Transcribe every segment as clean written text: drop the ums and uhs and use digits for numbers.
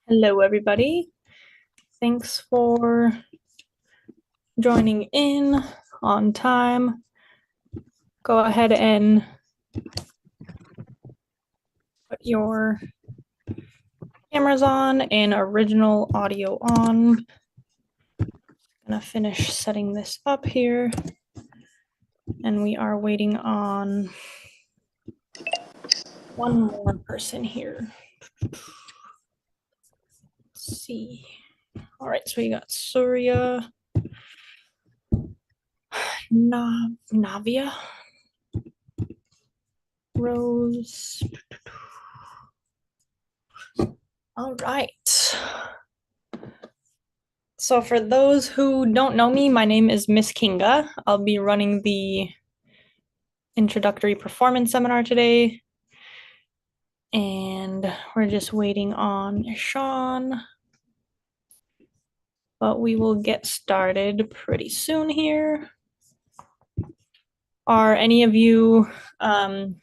Hello, everybody. Thanks for joining in on time. Go ahead and put your cameras on and original audio on. I'm gonna finish setting this up here. And we are waiting on one more person here. Let's see. All right, so we got Surya, Navia, Rose. All right. So for those who don't know me, my name is Miss Kinga. I'll be running the introductory performance seminar today. And we're just waiting on Sean. But we will get started pretty soon here. Are any of you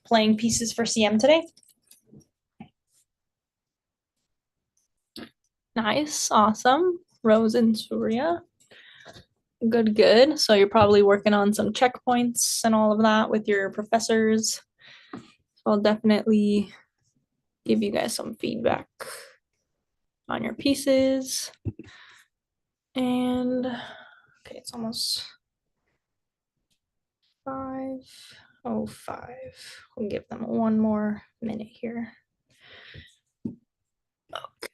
playing pieces for CM today? Nice, awesome. Rose and Surya. Good, good. So you're probably working on some checkpoints and all of that with your professors. So I'll definitely give you guys some feedback on your pieces. And okay, it's almost 5:05. We'll give them one more minute here. Okay.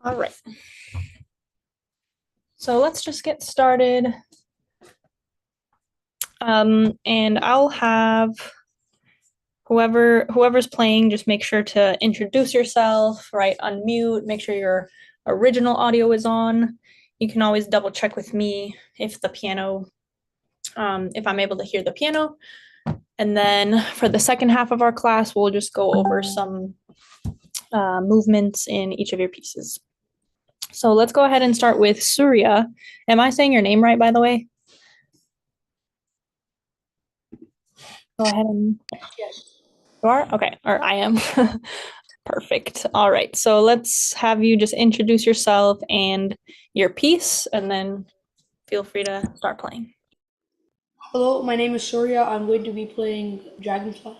All right. So let's just get started. And I'll have whoever's playing, just make sure to introduce yourself, right? Unmute, make sure your original audio is on. You can always double check with me if the piano, if I'm able to hear the piano. And then for the second half of our class, we'll just go over some movements in each of your pieces. So let's go ahead and start with Surya. Am I saying your name right, by the way? Go ahead and yes. You are? Okay, or I am. Perfect. All right, so let's have you just introduce yourself and your piece, and then feel free to start playing. Hello, my name is Surya. I'm going to be playing Dragonfly.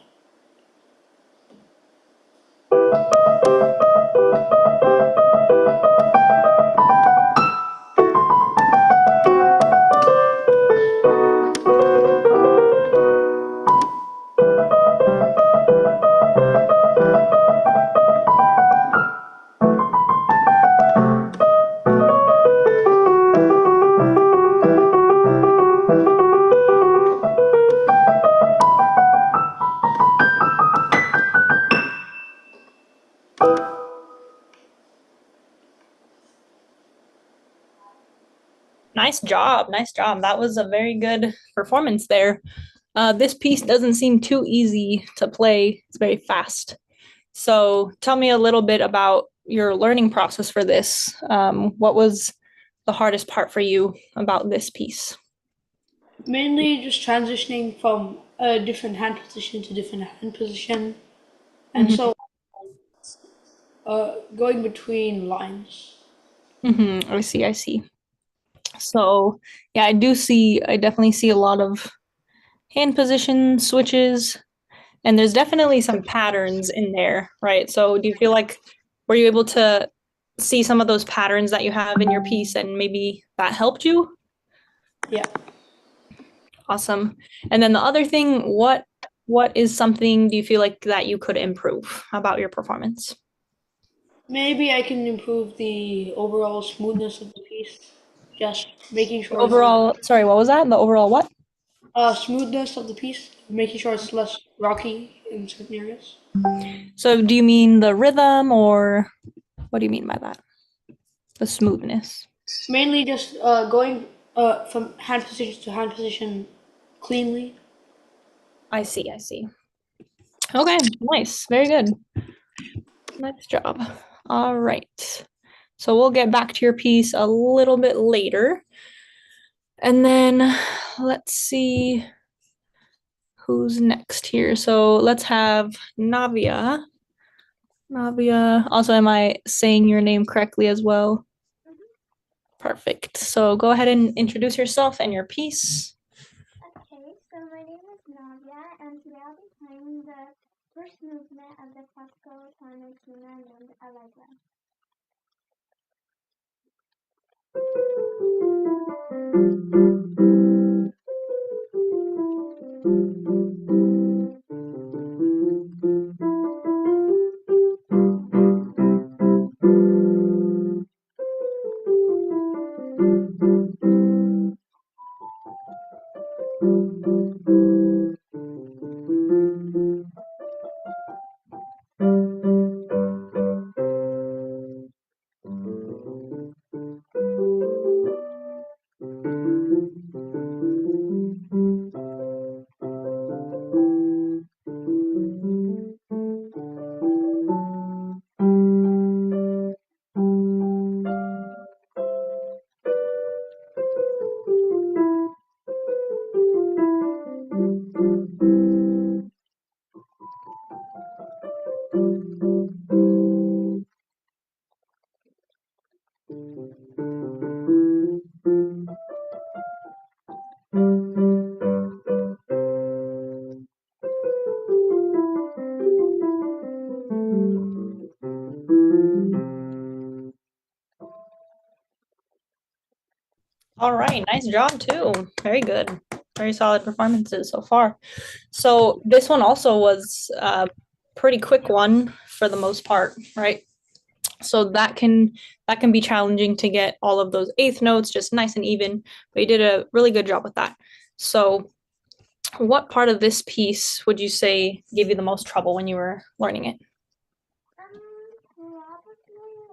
Nice job. Nice job. That was a very good performance there. This piece doesn't seem too easy to play. It's very fast. So tell me a little bit about your learning process for this. What was the hardest part for you about this piece? Mainly just transitioning from a different hand position to different hand position, and so going between lines. I see, I see. So yeah, I definitely see a lot of hand position switches, and there's definitely some patterns in there, right? So do you feel like were you able to see some of those patterns that you have in your piece and maybe that helped you? Yeah. Awesome. And then the other thing, what is something do you feel like that you could improve about your performance? Maybe I can improve the overall smoothness of the piece. Just making sure it's Overall, sorry, what was that? The overall what? smoothness of the piece, making sure it's less rocky in certain areas. So do you mean the rhythm or what do you mean by that? The smoothness. Mainly just going from hand position to hand position cleanly. I see, I see. Okay, nice. Very good. Nice job. All right. So we'll get back to your piece a little bit later. And then let's see who's next here? So let's have Navia. Navia, also, am I saying your name correctly as well? Perfect. So go ahead and introduce yourself and your piece. Okay, so my name is Navia, and today I'll be playing the first movement of the classical tornado named Allegra. All right, nice job too. Very good. Very solid performances so far. So this one also was a pretty quick one for the most part, right? So that can be challenging to get all of those eighth notes just nice and even, but you did a really good job with that. So what part of this piece would you say gave you the most trouble when you were learning it? Probably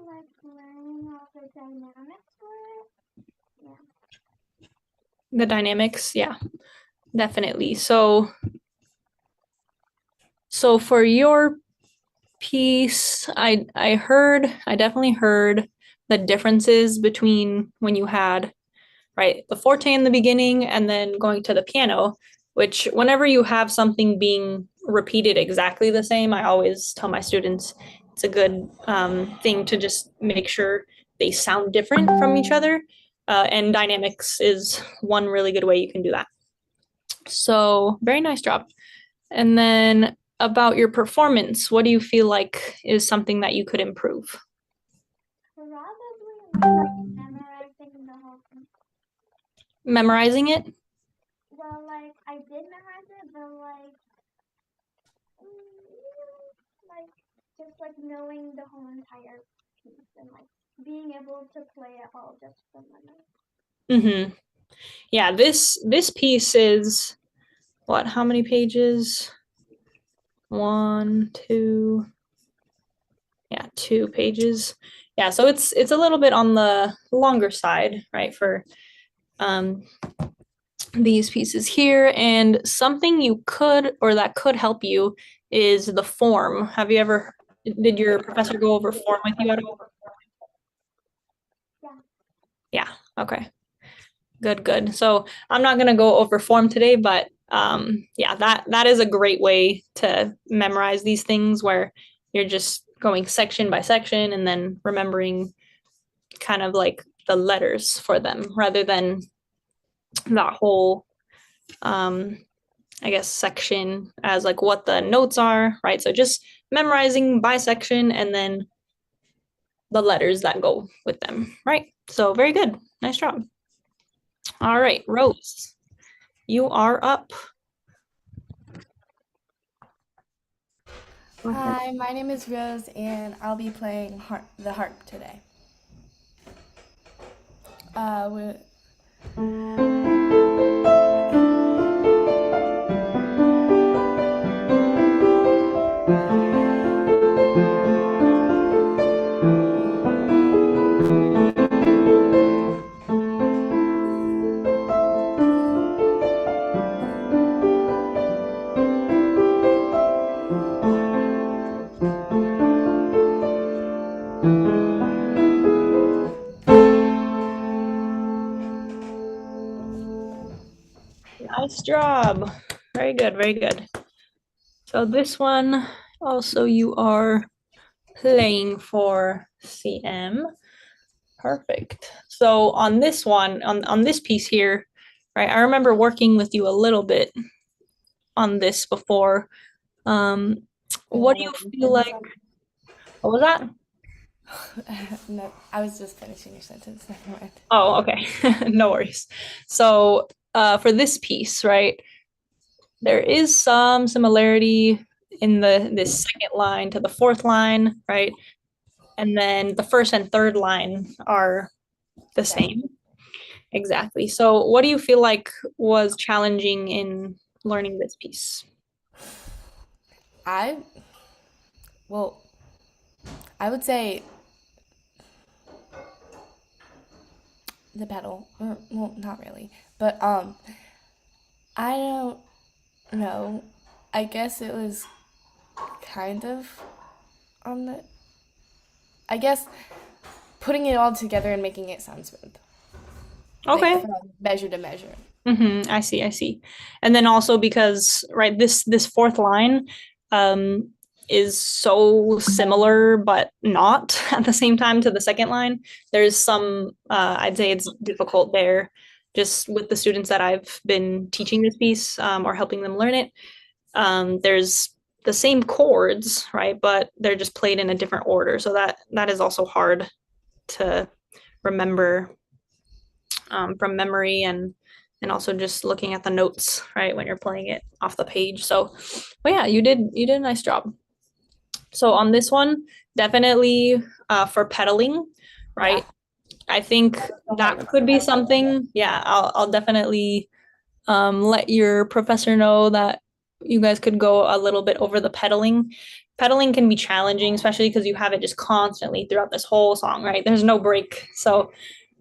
like learning all the dynamics for it. Yeah. The dynamics, yeah, definitely. So for your piece, I definitely heard the differences between when you had, right, the forte in the beginning and then going to the piano, which whenever you have something being repeated exactly the same, I always tell my students it's a good thing to just make sure they sound different from each other. And dynamics is one really good way you can do that. So, very nice job. And then about your performance, what do you feel like is something that you could improve? Probably like memorizing the whole thing. Memorizing it? Well, like I did memorize it, but like just like knowing the whole entire piece and like being able to play it all just from memory. Mm-hmm. Yeah, this piece is what, how many pages? One, two, yeah, 2 pages. Yeah, so it's a little bit on the longer side, right, for um these pieces here. And something you could or that could help you is the form. Have you ever, did your professor go over form with you at all? Yeah. Yeah, okay. Good, good. So I'm not gonna go over form today, but yeah, that is a great way to memorize these things where you're just going section by section and then remembering kind of like the letters for them rather than that whole I guess section as like what the notes are, right? So just memorizing by section and then the letters that go with them, right? So very good. Nice job. All right, Rose, you are up. Hi, my name is Rose, and I'll be playing the harp today. We Nice job. Very good, very good. So this one also you are playing for CM. Perfect. So on this one, on this piece here, right, I remember working with you a little bit on this before. What do you feel like? What was that? No, I was just finishing your sentence. Never mind. Oh, okay. No worries. So for this piece, right, there is some similarity in this second line to the fourth line, right? And then the first and third line are the same. Exactly. So what do you feel like was challenging in learning this piece? Well, I would say the pedal. Well, not really, but I don't know. I guess it was kind of on the. I guess putting it all together and making it sound smooth. Okay. Like from measure to measure. I see, I see. And then also because, right, this fourth line is so similar but not at the same time to the second line. There's some I'd say it's difficult there just with the students that I've been teaching this piece or helping them learn it. There's the same chords, right, but they're just played in a different order. So that is also hard to remember from memory and also just looking at the notes, right, when you're playing it off the page. So, but yeah, you did a nice job. So on this one, definitely for pedaling, right? I think that could be something. Yeah, I'll definitely let your professor know that you guys could go a little bit over the pedaling. Pedaling can be challenging, especially because you have it just constantly throughout this whole song, right? There's no break. So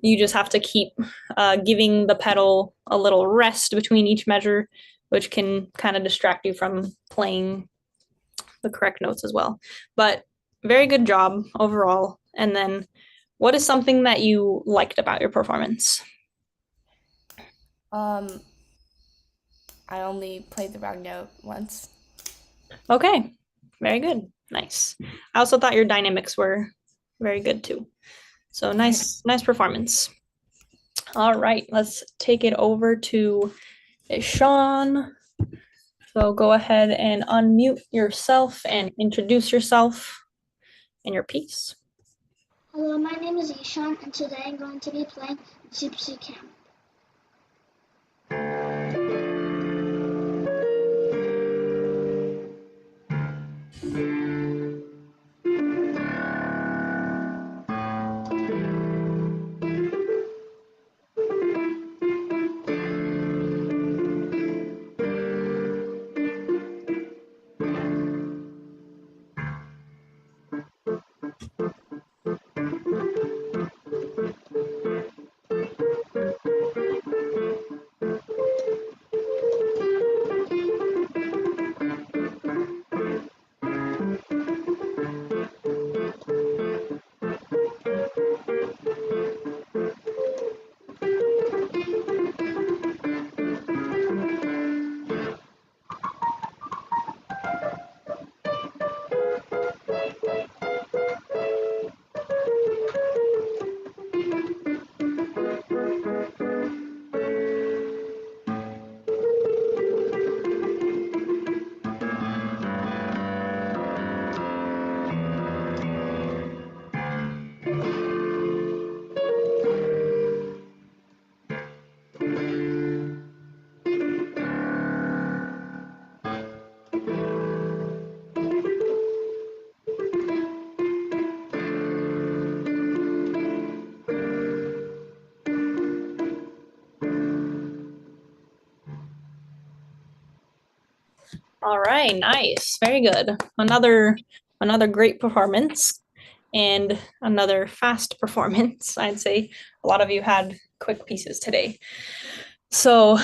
you just have to keep giving the pedal a little rest between each measure, which can kind of distract you from playing the correct notes as well. But very good job overall. And then what is something that you liked about your performance? I only played the wrong note once. Okay, very good. Nice. I also thought your dynamics were very good too. So nice performance. All right, let's take it over to Sean. So go ahead and unmute yourself and introduce yourself and your piece. Hello, my name is Ishan, and today I'm going to be playing Gypsy Camp. All right, nice. Very good. Another great performance and another fast performance. I'd say a lot of you had quick pieces today. So,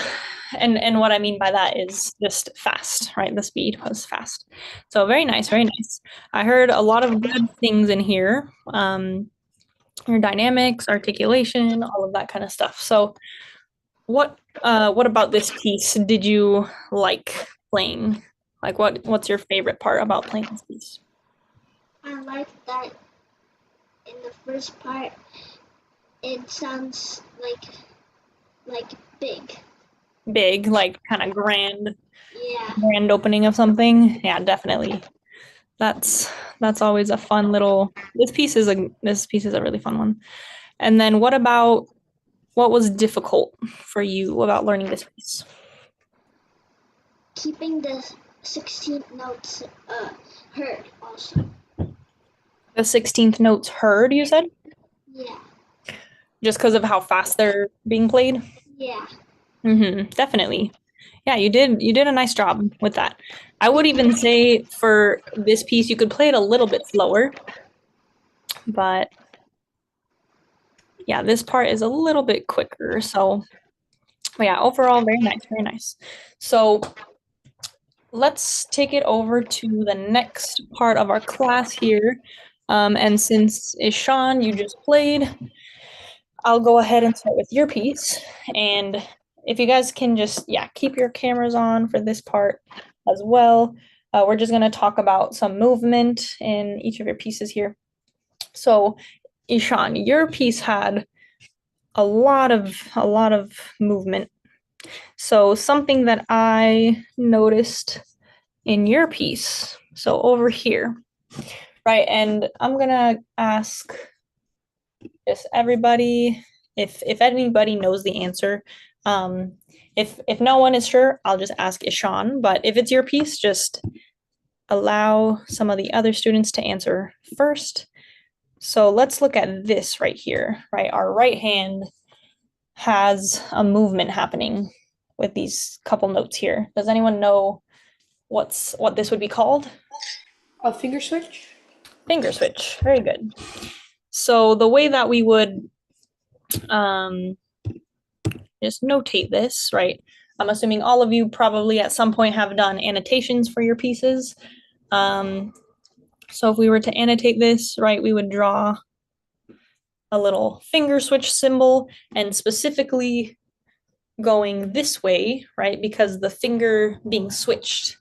and what I mean by that is just fast, right? The speed was fast. So very nice, very nice. I heard a lot of good things in here. Your dynamics, articulation, all of that kind of stuff. So What about this piece did you like playing? Like what's your favorite part about playing this piece? I like that in the first part it sounds like big. Big, like kind of grand Yeah. opening of something. Yeah, definitely. That's always a fun little this piece is a really fun one. And then what was difficult for you about learning this piece? Keeping the 16th notes heard also. The 16th notes heard, you said? Yeah. Just because of how fast they're being played? Yeah. Definitely. Yeah, you did a nice job with that. I would even say for this piece, you could play it a little bit slower, but yeah, this part is a little bit quicker. So, but yeah, overall, very nice, very nice. So let's take it over to the next part of our class here. And since Ishan, you just played, I'll go ahead and start with your piece. And if you guys can just, yeah, keep your cameras on for this part as well. We're just going to talk about some movement in each of your pieces here. So, Ishan, your piece had a lot of movement. So, something that I noticed in your piece, so over here, right? And I'm going to ask just everybody if anybody knows the answer. If no one is sure, I'll just ask Ishan. But if it's your piece, just allow some of the other students to answer first. So let's look at this right here, right? Our right hand has a movement happening with these couple notes here. Does anyone know what this would be called? A finger switch? Finger switch. Very good. So the way that we would just notate this, right? I'm assuming all of you probably at some point have done annotations for your pieces. So if we were to annotate this, right, we would draw a little finger switch symbol and specifically going this way, right, because the finger being switched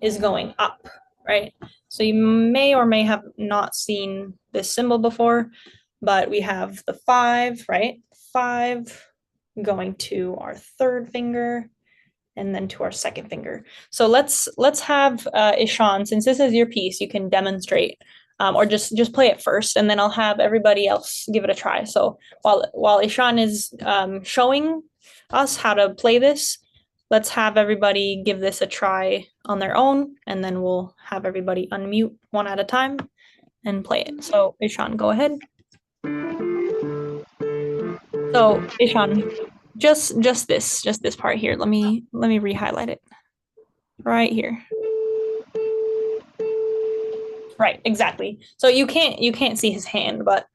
is going up, right? So you may or may have not seen this symbol before, but we have the 5, right? 5 going to our third finger and then to our second finger. So let's have Ishan, since this is your piece, you can demonstrate or just play it first, and then I'll have everybody else give it a try. So while Ishan is showing us how to play this, let's have everybody give this a try on their own, and then we'll have everybody unmute one at a time and play it. So Ishan, go ahead. So Ishan, just this part here. Let me re-highlight it. Right here. Right, exactly. So you can't see his hand, but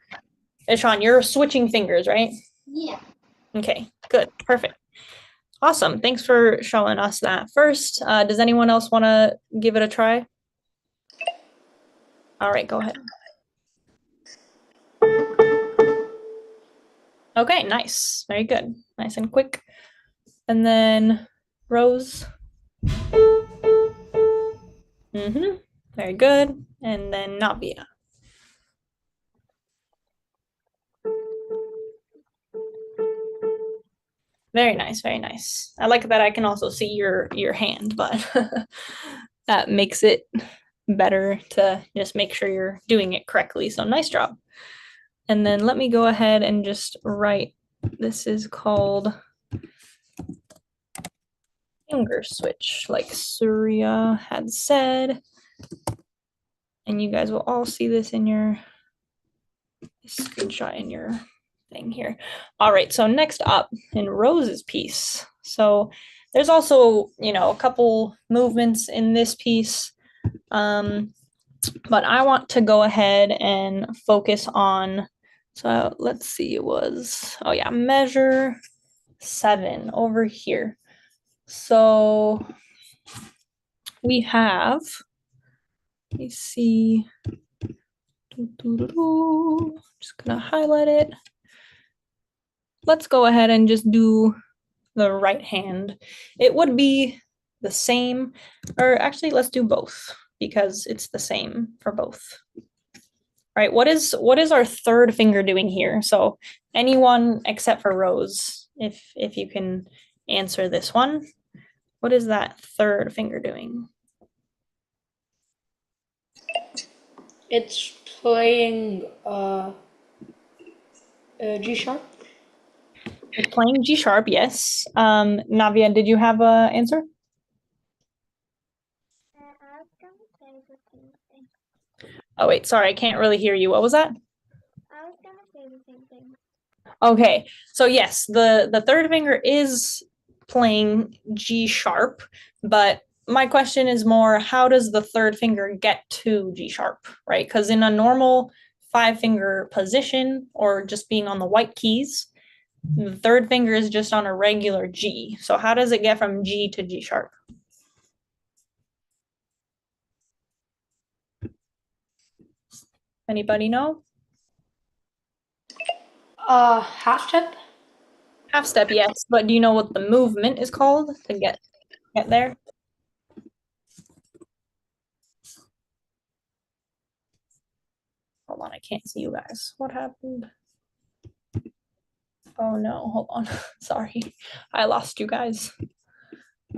Ishan, you're switching fingers, right? Yeah. Okay, good, perfect. Awesome. Thanks for showing us that first. Does anyone else want to give it a try? All right, go ahead. Okay, nice. Very good. Nice and quick. And then Rose. Very good. And then Navia. Very nice, very nice. I like that I can also see your hand, but that makes it better to just make sure you're doing it correctly. So nice job. And then let me go ahead and just write, this is called finger switch, like Surya had said. And you guys will all see this in your screenshot in your thing here. All right, so next up in Rose's piece. So there's also, a couple movements in this piece. But I want to go ahead and focus on, so let's see, it was, oh yeah, measure 7 over here. So we have, let me see, just gonna highlight it. Let's go ahead and just do the right hand, it would be the same, or actually let's do both because it's the same for both. Right, what is our third finger doing here? So anyone except for Rose, if you can answer this one, what is that third finger doing? It's playing G sharp. It's playing G sharp, yes. Navia, did you have a answer? I was gonna say the same thing. Oh wait, sorry, I can't really hear you. What was that? I was gonna say the same thing. Okay, so yes, the third finger is playing G sharp, but my question is more, how does the third finger get to G sharp, right? Because in a normal 5-finger position or just being on the white keys, the third finger is just on a regular G. So how does it get from G to G sharp? Anybody know? Half step. Half step, yes, but do you know what the movement is called to get there? Hold on, I can't see you guys. What happened? Oh no, hold on. Sorry, I lost you guys.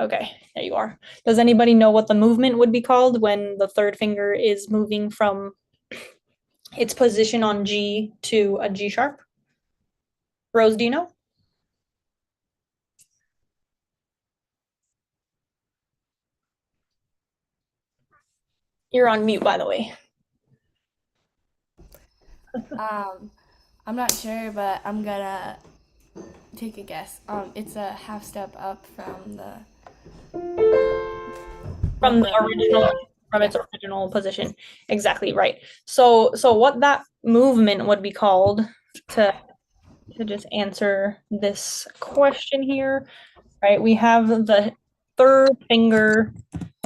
Okay, there you are. Does anybody know what the movement would be called when the third finger is moving from its position on G to a G sharp? Rose, do you know? You're on mute, by the way. I'm not sure, but I'm gonna take a guess. It's a half step up from the From the original, from its original position. Exactly right. So what that movement would be called, to just answer this question here, right? We have the third finger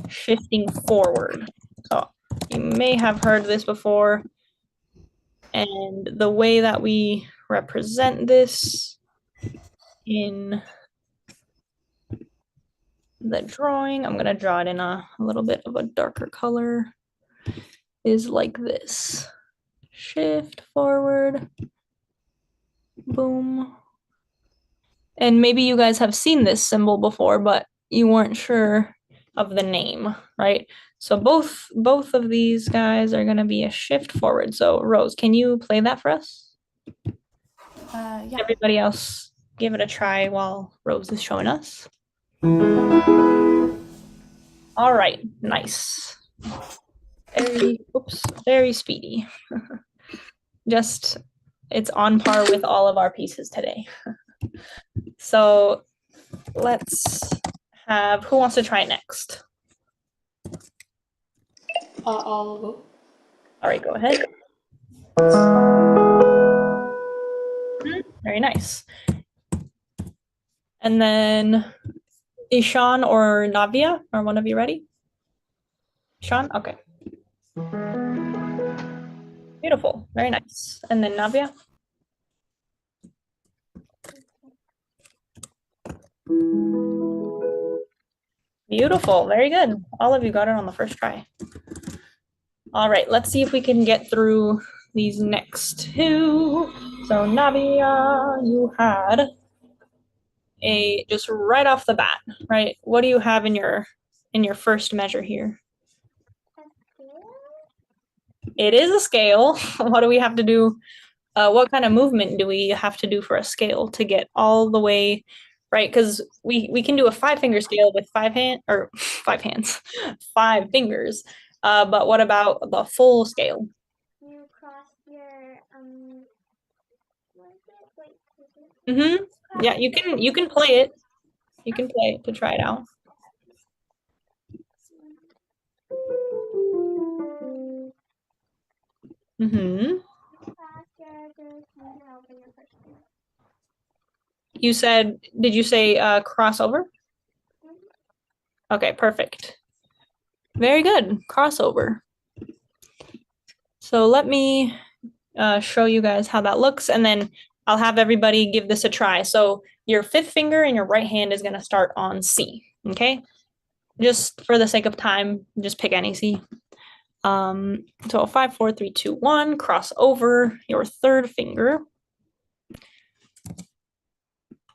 shifting forward. So you may have heard this before. And the way that we represent this in the drawing, I'm going to draw it in a little bit of a darker color, is like this. Shift forward, boom. And maybe you guys have seen this symbol before, but you weren't sure of the name, right? So both of these guys are going to be a shift forward. So Rose, can you play that for us? Yeah. Everybody else give it a try while Rose is showing us. All right, nice. Very speedy. Just, it's on par with all of our pieces today. So let's have, who wants to try it next? I'll go. All right, go ahead. Very nice. And then Ishan or Navia, are one of you ready? Ishan, okay. Beautiful, very nice. And then Navia? Beautiful, very good. All of you got it on the first try. All right, let's see if we can get through these next two. So Navia, you had a, just right off the bat, right? What do you have in your first measure here? A scale? It is a scale. What do we have to do? What kind of movement do we have to do for a scale to get all the way, right? Because we can do a 5-finger scale with 5 hands, 5 fingers. But what about the full scale? You cross your what is it? Wait, is it? Mm-hmm. Yeah, you can play it. You can play it to try it out. Mm-hmm. Cross your finger over your first finger. You said, did you say crossover? Okay, perfect. Very good, crossover. So let me show you guys how that looks, and then I'll have everybody give this a try. So your fifth finger in your right hand is going to start on C. Okay. Just for the sake of time, just pick any C. So 5, 4, 3, 2, 1, cross over your third finger.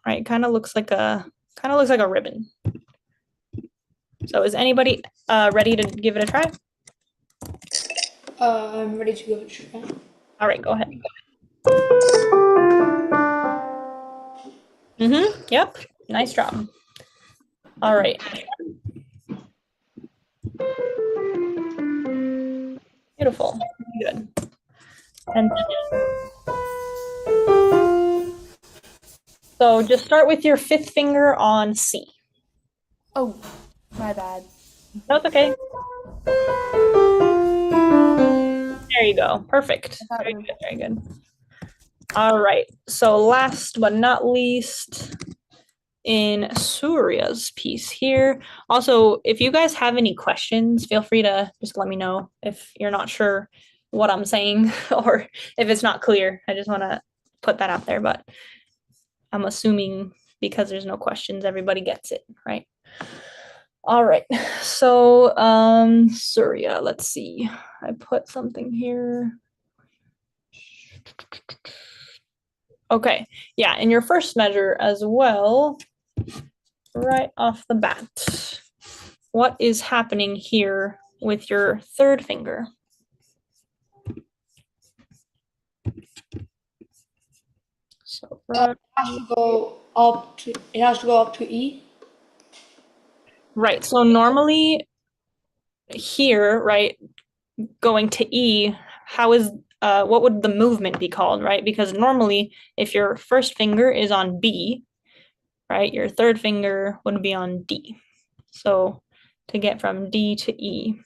Right, kind of looks like a ribbon. So is anybody ready to give it a try? I'm ready to give it a try. All right, go ahead. Yep, nice job. All right. Beautiful, good. And so just start with your fifth finger on C. Oh, my bad. No, it's okay. There you go. Perfect. Very good. Very good. All right. So last but not least, in Surya's piece here. Also, if you guys have any questions, feel free to just let me know if you're not sure what I'm saying or if it's not clear. I just want to put that out there, but I'm assuming because there's no questions, everybody gets it, right? All right. So, Surya, let's see. I put something here. Okay. Yeah, in your first measure as well, right off the bat, what is happening here with your third finger? So right, It has to go up to E. right. So normally here, right, going to E, how is what would the movement be called, right? Because normally if your first finger is on B, right, your third finger would be on D. So to get from D to E,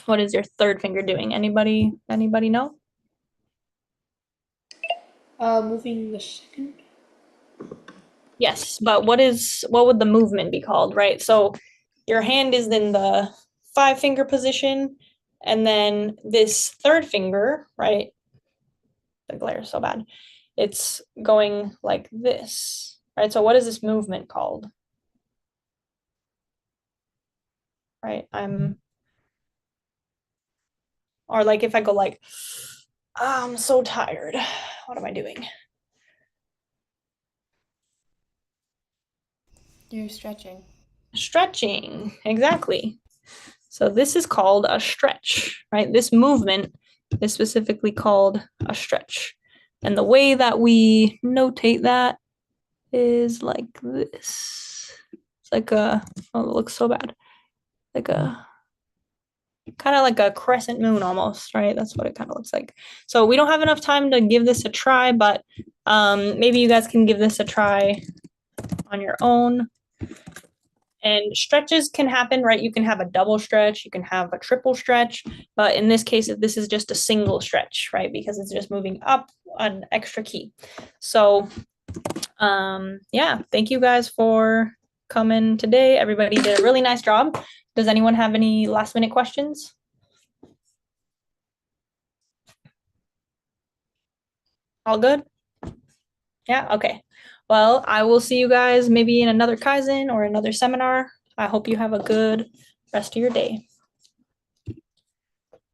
what is your third finger doing? Anybody know? Moving the second. Yes, but what would the movement be called, right? So your hand is in the 5-finger position, and then this third finger, right? The glare is so bad. It's going like this, right? So what is this movement called? Right? Or like if I go like, I'm so tired. What am I doing? You're stretching. Stretching, exactly. So this is called a stretch, right? This movement is specifically called a stretch. And the way that we notate that is like this. It's like oh, it looks so bad. Like a, kind of like a crescent moon almost, right? That's what it kind of looks like. So we don't have enough time to give this a try, but maybe you guys can give this a try on your own. And stretches can happen, right? You can have a double stretch, you can have a triple stretch, but in this case, this is just a single stretch, right? Because it's just moving up an extra key. So, yeah, thank you guys for coming today. Everybody did a really nice job. Does anyone have any last minute questions? All good? Yeah, okay. Well, I will see you guys maybe in another Kaizen or another seminar. I hope you have a good rest of your day.